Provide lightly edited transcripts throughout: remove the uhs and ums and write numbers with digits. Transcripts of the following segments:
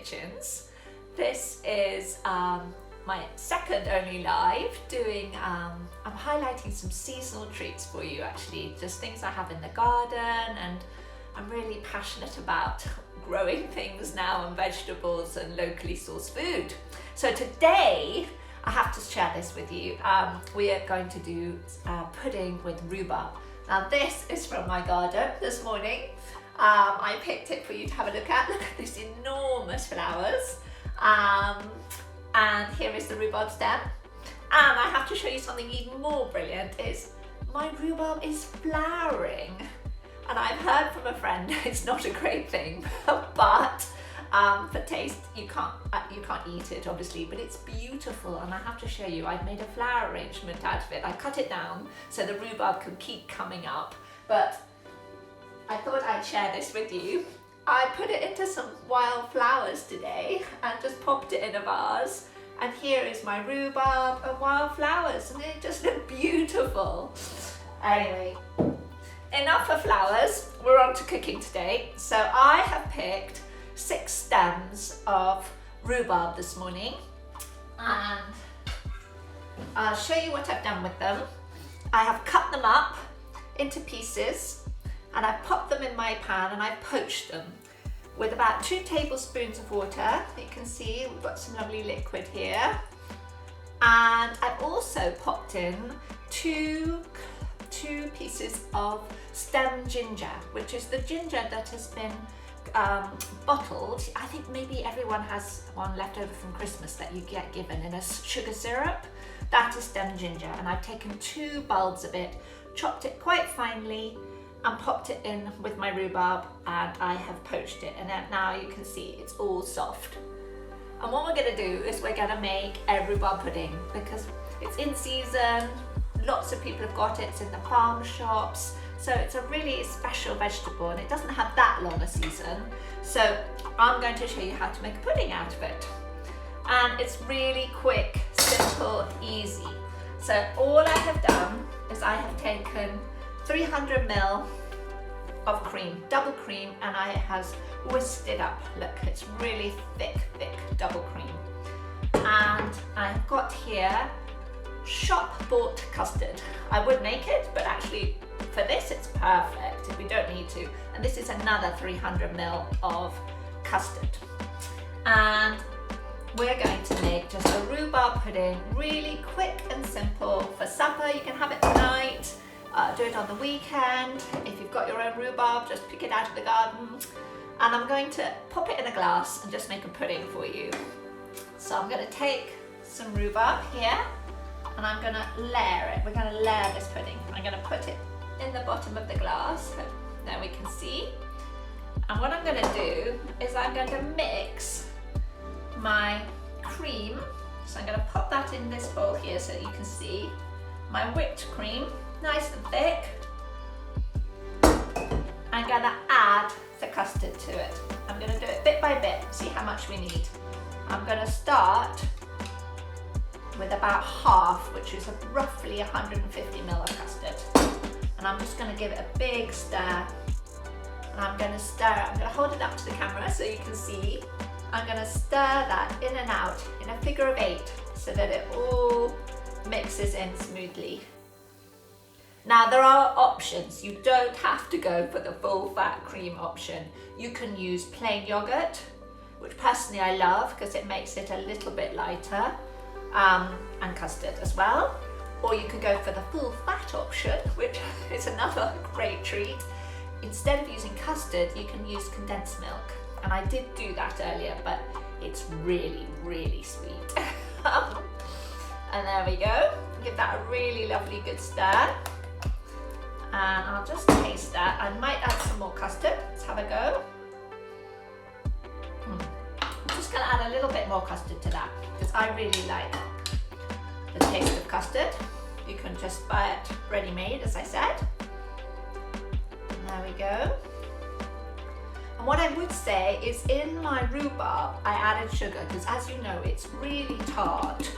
kitchens. This is my second only live doing, I'm highlighting some seasonal treats for you actually, just things I have in the garden, and I'm really passionate about growing things now and vegetables and locally sourced food. So today I have to share this with you. We are going to do pudding with rhubarb. Now this is from my garden this morning. I picked it for you to have a look at. Look at these enormous flowers. And here is the rhubarb stem. And I have to show you something even more brilliant is my rhubarb is flowering. And I've heard from a friend it's not a great thing, but for taste you can't eat it obviously, but it's beautiful. And I have to show you, I've made a flower arrangement out of it. I cut it down so the rhubarb can keep coming up, but I thought I'd share this with you. I put it into some wild flowers today and just popped it in a vase. And here is my rhubarb and wild flowers, and they just look beautiful. Anyway, enough of flowers, we're on to cooking today. So I have picked 6 stems of rhubarb this morning, and I'll show you what I've done with them. I have cut them up into pieces, and I've popped them in my pan and I've poached them with about 2 tablespoons of water. You can see we've got some lovely liquid here. And I've also popped in two pieces of stem ginger, which is the ginger that has been bottled. I think maybe everyone has one left over from Christmas that you get given in a sugar syrup. That is stem ginger, and I've taken 2 bulbs of it, chopped it quite finely, and popped it in with my rhubarb, and I have poached it, and then now you can see it's all soft. And what we're going to do is we're going to make a rhubarb pudding because it's in season, lots of people have got it, it's in the farm shops, so it's a really special vegetable and it doesn't have that long a season. So I'm going to show you how to make a pudding out of it. And it's really quick, simple, easy. So all I have done is I have taken 300 ml of cream, double cream, and I has whisked it up. Look, it's really thick double cream. And I've got here shop bought custard. I would make it, but actually for this it's perfect if we don't need to. And this is another 300 ml of custard. And we're going to make just a rhubarb pudding, really quick and simple for supper. You can have it tonight. Do it on the weekend. If you've got your own rhubarb, just pick it out of the garden. And I'm going to pop it in a glass and just make a pudding for you. So I'm going to take some rhubarb here and I'm going to layer it. We're going to layer this pudding. I'm going to put it in the bottom of the glass. So there we can see. And what I'm going to do is I'm going to mix my cream. So I'm going to pop that in this bowl here so that you can see my whipped cream. Nice and thick. I'm going to add the custard to it. I'm going to do it bit by bit, see how much we need. I'm going to start with about half, which is roughly 150 ml of custard. And I'm just going to give it a big stir. And I'm going to stir it. I'm going to hold it up to the camera so you can see. I'm going to stir that in and out in a figure of 8 so that it all mixes in smoothly. Now there are options. You don't have to go for the full fat cream option. You can use plain yogurt, which personally I love because it makes it a little bit lighter, and custard as well. Or you could go for the full fat option, which is another great treat. Instead of using custard, you can use condensed milk. And I did do that earlier, but it's really, really sweet. And there we go. Give that a really lovely good stir. And I'll just taste that. I might add some more custard. Let's have a go. I'm just going to add a little bit more custard to that because I really like the taste of custard. You can just buy it ready-made, as I said. And there we go. And what I would say is in my rhubarb, I added sugar because, as you know, it's really tart.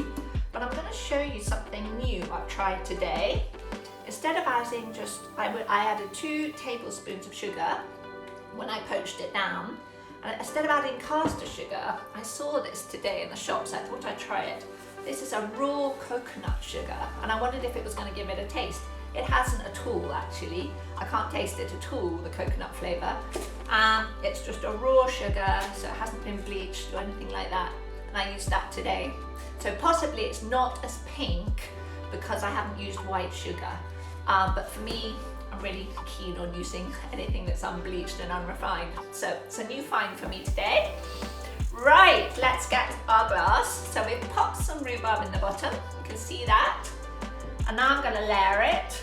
But I'm going to show you something new I've tried today. Instead of adding I added 2 tablespoons of sugar when I poached it down, And instead of adding caster sugar, I saw this today in the shops, I thought I'd try it. This is a raw coconut sugar, and I wondered if it was going to give it a taste. It hasn't at all, actually. I can't taste it at all, the coconut flavour. It's just a raw sugar, so it hasn't been bleached or anything like that. And I used that today. So possibly it's not as pink because I haven't used white sugar. But for me, I'm really keen on using anything that's unbleached and unrefined. So it's a new find for me today. Right, let's get our glass. So we've popped some rhubarb in the bottom. You can see that. And now I'm going to layer it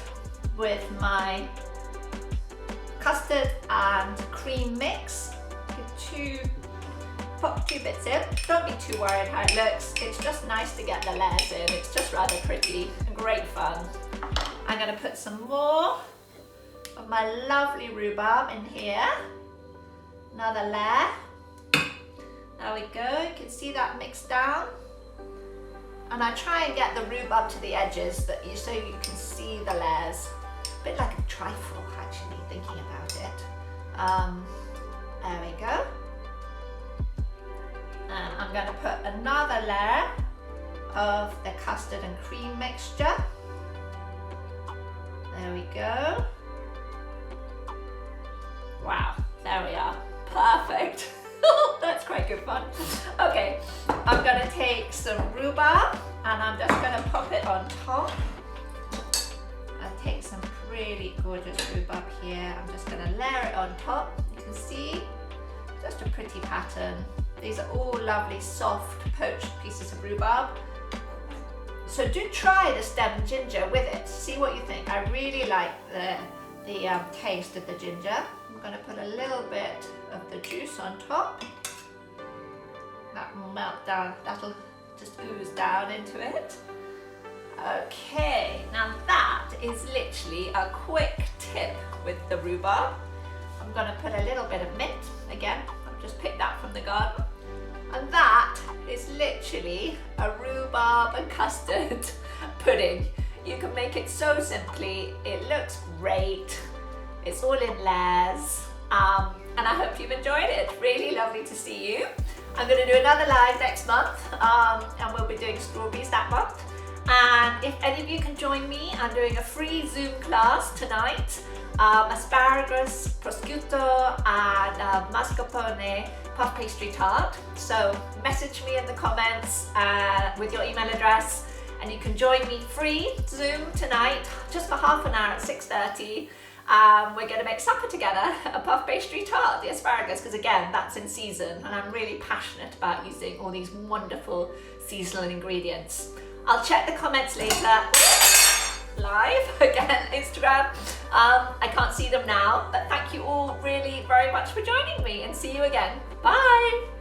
with my custard and cream mix. Pop 2 bits in. Don't be too worried how it looks. It's just nice to get the layers in. It's just rather pretty and great fun. I'm going to put some more of my lovely rhubarb in here. Another layer. There we go. You can see that mixed down. And I try and get the rhubarb to the edges so you can see the layers. A bit like a trifle, actually, thinking about it. There we go. And I'm going to put another layer of the custard and cream mixture. There we go. Wow, there we are. Perfect. That's quite good fun. Okay, I'm going to take some rhubarb and I'm just going to pop it on top. I'll take some really gorgeous rhubarb here. I'm just going to layer it on top. You can see, just a pretty pattern. These are all lovely, soft, poached pieces of rhubarb. So do try the stemmed ginger with it. See what you think. I really like the taste of the ginger. I'm going to put a little bit of the juice on top. That will melt down, that'll just ooze down into it. Okay, now that is literally a quick tip with the rhubarb. I'm going to put a little bit of mint. Again, I've just picked that from the garden. And that is literally a rhubarb and custard pudding. You can make it so simply. It looks great. It's all in layers. And I hope you've enjoyed it. Really lovely to see you. I'm going to do another live next month, and we'll be doing strawberries that month. And if any of you can join me, I'm doing a free Zoom class tonight. Asparagus, prosciutto, and mascarpone puff pastry tart. So message me in the comments with your email address, and you can join me free Zoom tonight, just for half an hour at 6:30. We're going to make supper together, a puff pastry tart, the asparagus, because again, that's in season, and I'm really passionate about using all these wonderful seasonal ingredients. I'll check the comments later. Live again, Instagram. I can't see them now, but thank you all really very much for joining me, and see you again. Bye.